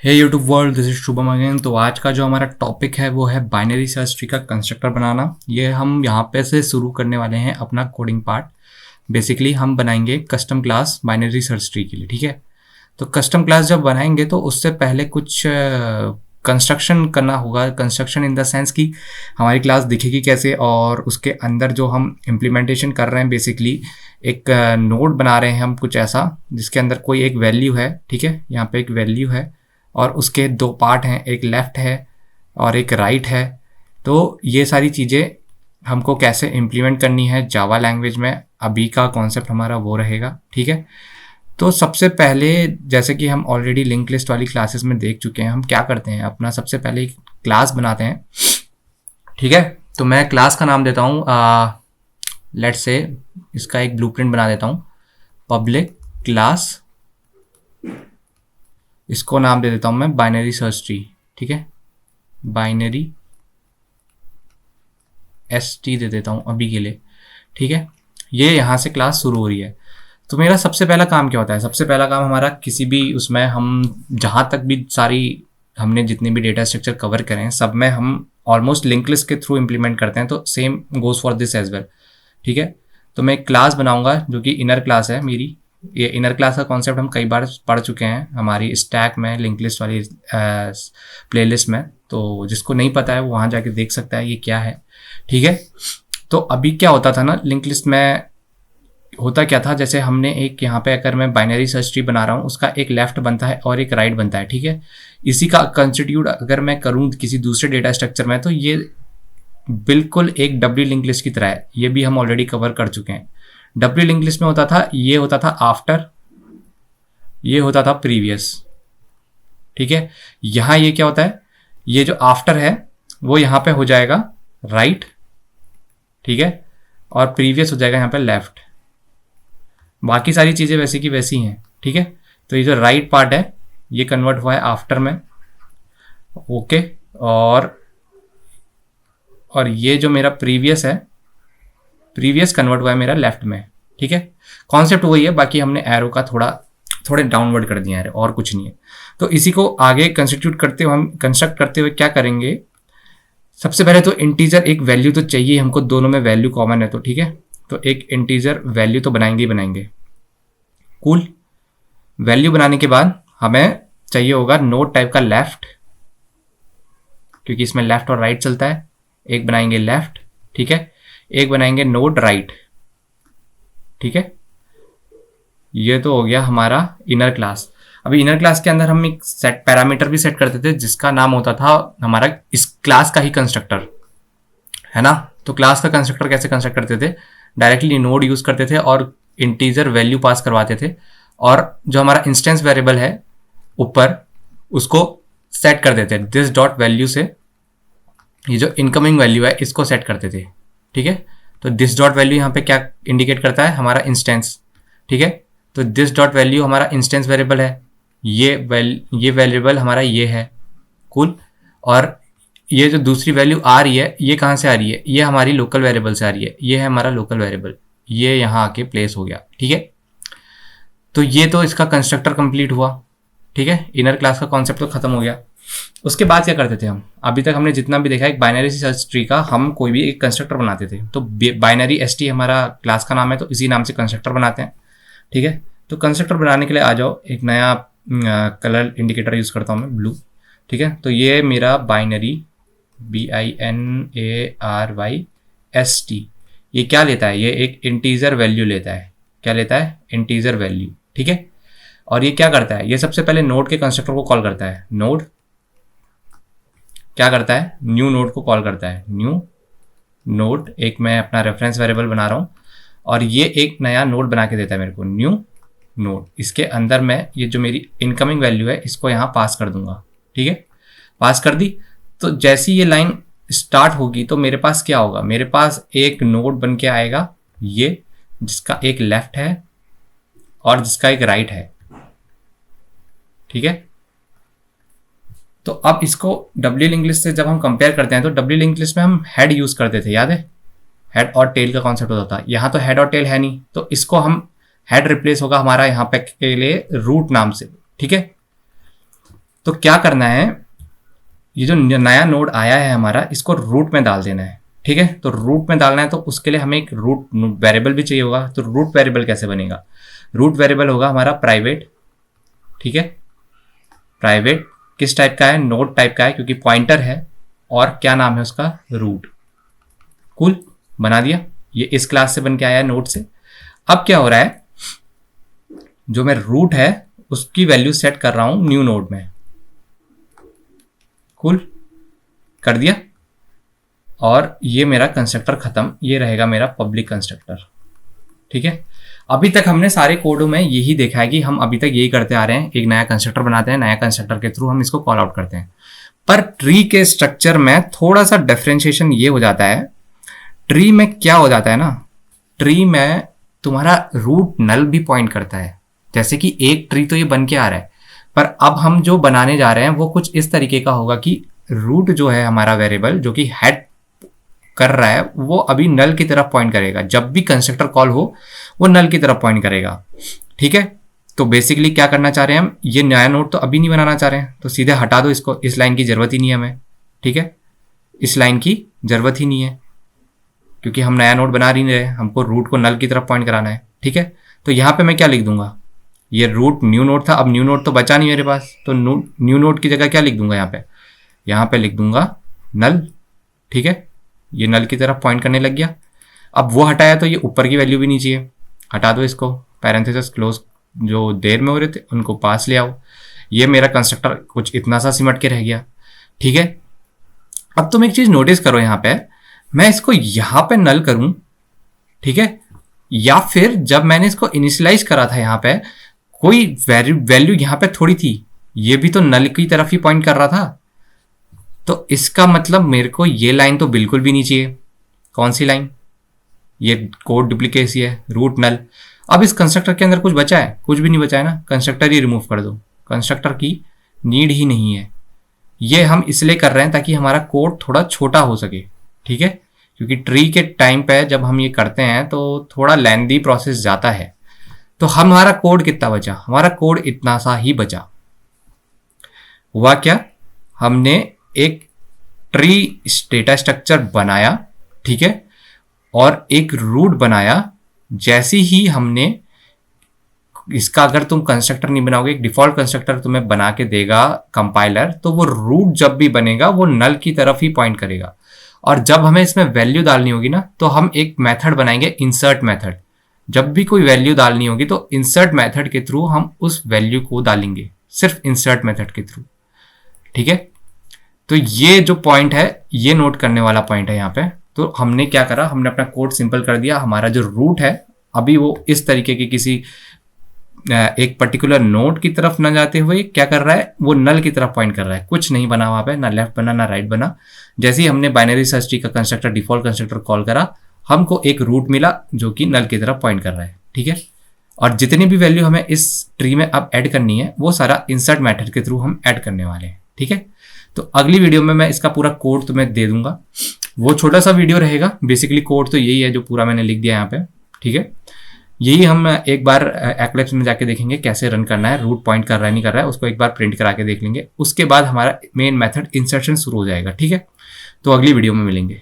Hey YouTube world, this is Shubham again. तो आज का जो हमारा टॉपिक है वो है बाइनरी सर्च ट्री का कंस्ट्रक्टर बनाना। ये हम यहाँ पे से शुरू करने वाले हैं अपना कोडिंग पार्ट। बेसिकली हम बनाएंगे custom class binary search tree के लिए, ठीक है। तो कस्टम क्लास जब बनाएंगे तो उससे पहले कुछ कंस्ट्रक्शन करना होगा। कंस्ट्रक्शन इन द सेंस कि हमारी क्लास दिखेगी कैसे, और उसके अंदर जो हम इम्प्लीमेंटेशन कर रहे हैं बेसिकली एक नोड बना रहे हैं हम कुछ ऐसा जिसके अंदर कोई एक वैल्यू है, ठीक है। यहाँ पे एक वैल्यू है और उसके दो पार्ट हैं, एक लेफ़्ट है और एक राइट है। तो ये सारी चीज़ें हमको कैसे इम्प्लीमेंट करनी है जावा लैंग्वेज में, अभी का कॉन्सेप्ट हमारा वो रहेगा, ठीक है। तो सबसे पहले जैसे कि हम ऑलरेडी लिंक लिस्ट वाली क्लासेस में देख चुके हैं, हम क्या करते हैं अपना सबसे पहले एक क्लास बनाते हैं, ठीक है। तो मैं क्लास का नाम देता हूँ, लेट्स से इसका एक ब्लूप्रिंट बना देता हूँ, पब्लिक क्लास। इसको नाम दे देता हूँ मैं बाइनरी सर्च ट्री, ठीक है। बाइनरी ST दे देता हूँ अभी के लिए, ठीक है। ये यहाँ से क्लास शुरू हो रही है। तो मेरा सबसे पहला काम क्या होता है? सबसे पहला काम हमारा किसी भी उसमें हम जहाँ तक भी सारी हमने जितने भी डेटा स्ट्रक्चर कवर करें सब में हम ऑलमोस्ट लिंक लिस्ट के थ्रू इम्प्लीमेंट करते हैं। तो same goes for this as well, ठीक है। तो मैं एक क्लास बनाऊंगा जो कि इनर क्लास है मेरी। ये इनर क्लास का कॉन्सेप्ट हम कई बार पढ़ चुके हैं हमारी स्टैक में, लिंक लिस्ट वाली प्लेलिस्ट में। तो जिसको नहीं पता है वो वहाँ जाके देख सकता है ये क्या है, ठीक है। तो अभी क्या होता था ना, लिंक लिस्ट में होता क्या था, जैसे हमने एक यहाँ पे अगर मैं बाइनरी सर्च ट्री बना रहा हूँ उसका एक लेफ्ट बनता है और एक राइट बनता है, ठीक है। इसी का कंस्टिट्यूट अगर मैं करूँ किसी दूसरे डेटा स्ट्रक्चर में तो ये बिल्कुल एक डब्ल्यू लिंक लिस्ट की तरह है। ये भी हम ऑलरेडी कवर कर चुके हैं। डब्ल्यू लिंक लिस्ट में होता था, ये होता था आफ्टर, ये होता था प्रीवियस, ठीक है। यहाँ ये क्या होता है, ये जो आफ्टर है वो यहाँ पे हो जाएगा राइट, ठीक है, और प्रीवियस हो जाएगा यहाँ पे लेफ्ट। बाकी सारी चीज़ें वैसी की वैसी हैं, ठीक है। तो ये जो राइट पार्ट है ये कन्वर्ट हुआ है आफ्टर में, ओके। और ये जो मेरा प्रीवियस है, प्रीवियस कन्वर्ट हुआ है मेरा लेफ्ट में, ठीक है। कॉन्सेप्ट वही है, बाकी हमने एरो का थोड़े डाउनवर्ड कर दिया है और कुछ नहीं है। तो इसी को आगे कंस्ट्रक्ट करते हुए क्या करेंगे, सबसे पहले तो इंटीजर एक वैल्यू तो चाहिए हमको, दोनों में वैल्यू कॉमन है तो ठीक है। तो एक इंटीजर वैल्यू तो बनाएंगे ही बनाएंगे, कूल। वैल्यू बनाने के बाद हमें चाहिए होगा नोड टाइप का लेफ्ट, क्योंकि इसमें लेफ्ट और राइट चलता है। एक बनाएंगे लेफ्ट, ठीक है। एक बनाएंगे नोड राइट, ठीक है। ये तो हो गया हमारा इनर क्लास। अभी इनर क्लास के अंदर हम एक सेट पैरामीटर भी सेट करते थे जिसका नाम होता था हमारा इस क्लास का ही कंस्ट्रक्टर, है ना। तो क्लास का कंस्ट्रक्टर कैसे कंस्ट्रक्ट करते थे, डायरेक्टली नोड यूज करते थे और इंटीजर वैल्यू पास करवाते थे, और जो हमारा इंस्टेंस वेरिएबल है ऊपर उसको सेट कर देते थे दिस डॉट वैल्यू से। ये जो इनकमिंग वैल्यू है इसको सेट करते थे, ठीक है। तो दिस डॉट वैल्यू यहाँ पे क्या इंडिकेट करता है, हमारा इंस्टेंस, ठीक है। तो दिस डॉट वैल्यू हमारा इंस्टेंस वेरिएबल है, ये वेरिएबल हमारा ये है, कूल। और ये जो दूसरी वैल्यू आ रही है ये कहाँ से आ रही है, ये हमारी लोकल वेरिएबल से आ रही है। ये है हमारा लोकल वेरिएबल, ये यहाँ आके प्लेस हो गया, ठीक है। तो ये तो इसका कंस्ट्रक्टर कंप्लीट हुआ, ठीक है। इनर क्लास का कॉन्सेप्ट तो खत्म हो गया। उसके बाद क्या करते थे हम, अभी तक हमने जितना भी देखा एक बाइनरी सर्च ट्री का हम कोई भी एक कंस्ट्रक्टर बनाते थे। तो बाइनरी ST हमारा क्लास का नाम है, तो इसी नाम से कंस्ट्रक्टर बनाते हैं, ठीक है। तो कंस्ट्रक्टर बनाने के लिए आ जाओ, एक नया कलर इंडिकेटर यूज़ करता हूँ मैं, ब्लू, ठीक है। तो ये मेरा बाइनरी BINARY ये क्या लेता है, ये एक इंटीजर वैल्यू लेता है। क्या लेता है, इंटीजर वैल्यू, ठीक है। और ये क्या करता है, ये सबसे पहले नोड के कंस्ट्रक्टर को कॉल करता है। नोड क्या करता है, न्यू नोड को कॉल करता है। न्यू नोड, एक मैं अपना रेफरेंस वेरिएबल बना रहा हूँ और ये एक नया नोड बना के देता है मेरे को, न्यू नोड। इसके अंदर मैं ये जो मेरी इनकमिंग वैल्यू है इसको यहाँ पास कर दूंगा, ठीक है। पास कर दी तो जैसी ये लाइन स्टार्ट होगी तो मेरे पास क्या होगा, मेरे पास एक नोड बन के आएगा ये, जिसका एक लेफ्ट है और जिसका एक राइट है, ठीक है। तो अब इसको डब्ल्यू लिंक लिस्ट से जब हम कंपेयर करते हैं तो डब्ल्यू लिंक लिस्ट में हम हेड यूज करते थे, याद है। हेड और टेल का कॉन्सेप्ट होता था। यहाँ तो हेड और टेल है नहीं, तो इसको हम हेड रिप्लेस होगा हमारा यहाँ पे के लिए रूट नाम से, ठीक है। तो क्या करना है, ये जो नया नोड आया है हमारा, इसको रूट में डाल देना है। ठीक है, तो रूट में डालना है तो उसके लिए हमें एक रूट वेरिएबल भी चाहिए होगा। तो रूट वेरिएबल कैसे बनेगा, रूट वेरिएबल होगा हमारा प्राइवेट। ठीक है, प्राइवेट किस टाइप का है, नोड टाइप का है, क्योंकि पॉइंटर है, और क्या नाम है उसका, रूट। कूल, बना दिया। ये इस क्लास से बन के आया है, नोड से। अब क्या हो रहा है, जो मैं रूट है उसकी वैल्यू सेट कर रहा हूं न्यू नोड में। कूल, कर दिया। और ये मेरा कंस्ट्रक्टर खत्म, ये रहेगा मेरा पब्लिक कंस्ट्रक्टर। ठीक है, अभी तक हमने सारे कोडों में यही देखा है कि हम अभी तक यही करते आ रहे हैं, एक नया कंस्ट्रक्टर बनाते हैं, नया कंस्ट्रक्टर के थ्रू हम इसको कॉल आउट करते हैं। पर ट्री के स्ट्रक्चर में थोड़ा सा डिफरेंशिएशन ये हो जाता है। ट्री में क्या हो जाता है ना, ट्री में तुम्हारा रूट नल भी पॉइंट करता है। जैसे कि एक ट्री तो ये बन के आ रहा है, पर अब हम जो बनाने जा रहे हैं वो कुछ इस तरीके का होगा कि रूट जो है हमारा वेरिएबल जो कि हेड कर रहा है, वो अभी नल की तरफ पॉइंट करेगा। जब भी कंस्ट्रक्टर कॉल हो वो नल की तरफ पॉइंट करेगा। ठीक है, तो बेसिकली क्या करना चाह रहे हैं हम, ये नया नोड तो अभी नहीं बनाना चाह रहे हैं, तो सीधे हटा दो इसको, इस लाइन की जरूरत ही नहीं है हमें। ठीक है, इस लाइन की जरूरत ही नहीं है, क्योंकि हम नया नोड बना ही नहीं रहे, हमको रूट को नल की तरफ पॉइंट कराना है। ठीक है, तो यहाँ पे मैं क्या लिख दूंगा, ये रूट न्यू नोड था, अब न्यू नोड तो बचा नहीं मेरे पास, तो न्यू नोड की जगह क्या लिख दूंगा, यहाँ पे लिख दूंगा नल। ठीक है, ये नल की तरफ पॉइंट करने लग गया। अब वो हटाया तो ये ऊपर की वैल्यू भी नहीं चाहिए, हटा दो इसको, पैरेंथेसिस क्लोज जो देर में हो रहे थे उनको पास ले आओ। ये मेरा कंस्ट्रक्टर कुछ इतना सा सिमट के रह गया। ठीक है, अब तुम एक चीज नोटिस करो, यहाँ पे मैं इसको यहाँ पे नल करूं, ठीक है, या फिर जब मैंने इसको इनिशियलाइज करा था यहाँ पे कोई वैल्यू यहाँ पे थोड़ी थी, ये भी तो नल की तरफ ही पॉइंट कर रहा था। तो इसका मतलब मेरे को ये लाइन तो बिल्कुल भी नहीं चाहिए। कौन सी लाइन, ये कोड डुप्लीकेसी है, रूट नल। अब इस कंस्ट्रक्टर के अंदर कुछ बचा है, कुछ भी नहीं बचा है ना, कंस्ट्रक्टर ही रिमूव कर दो, कंस्ट्रक्टर की नीड ही नहीं है। ये हम इसलिए कर रहे हैं ताकि हमारा कोड थोड़ा छोटा हो सके। ठीक है, क्योंकि ट्री के टाइम पे जब हम ये करते हैं तो थोड़ा लेंदी प्रोसेस जाता है। तो हमारा कोड कितना बचा, हमारा कोड इतना सा ही बचा। हुआ क्या, हमने एक ट्री डेटा स्ट्रक्चर बनाया, ठीक है, और एक रूट बनाया। जैसे ही हमने इसका, अगर तुम कंस्ट्रक्टर नहीं बनाओगे, एक डिफॉल्ट कंस्ट्रक्टर तुम्हें बना के देगा कंपाइलर, तो वो रूट जब भी बनेगा वो नल की तरफ ही पॉइंट करेगा। और जब हमें इसमें वैल्यू डालनी होगी ना, तो हम एक मेथड बनाएंगे, इंसर्ट मेथड। जब भी कोई वैल्यू डालनी होगी तो इंसर्ट मेथड के थ्रू हम उस वैल्यू को डालेंगे, सिर्फ इंसर्ट मेथड के थ्रू। ठीक है, तो ये जो पॉइंट है ये नोट करने वाला पॉइंट है यहाँ पे। तो हमने क्या करा, हमने अपना कोड सिंपल कर दिया। हमारा जो रूट है अभी वो इस तरीके की किसी एक पर्टिकुलर नोड की तरफ न जाते हुए क्या कर रहा है, वो नल की तरफ पॉइंट कर रहा है। कुछ नहीं बना वहां पे, ना लेफ्ट बना ना राइट बना। जैसे ही हमने बाइनरी सर्च ट्री का कंस्ट्रक्टर डिफॉल्ट कंस्ट्रक्टर कॉल करा, हमको एक रूट मिला जो कि नल की तरफ पॉइंट कर रहा है। ठीक है, और जितनी भी वैल्यू हमें इस ट्री में अब ऐड करनी है वो सारा इंसर्ट मेथड के थ्रू हम ऐड करने वाले हैं। ठीक है, तो अगली वीडियो में मैं इसका पूरा कोड तुम्हें दे दूंगा। वो छोटा सा वीडियो रहेगा, बेसिकली कोड तो यही है जो पूरा मैंने लिख दिया यहाँ पे। ठीक है, यही हम एक बार एक्लिप्स में जाके देखेंगे कैसे रन करना है, रूट पॉइंट कर रहा है नहीं कर रहा है, उसको एक बार प्रिंट करा के देख लेंगे। उसके बाद हमारा मेन मेथड इंसर्शन शुरू हो जाएगा। ठीक है, तो अगली वीडियो में मिलेंगे।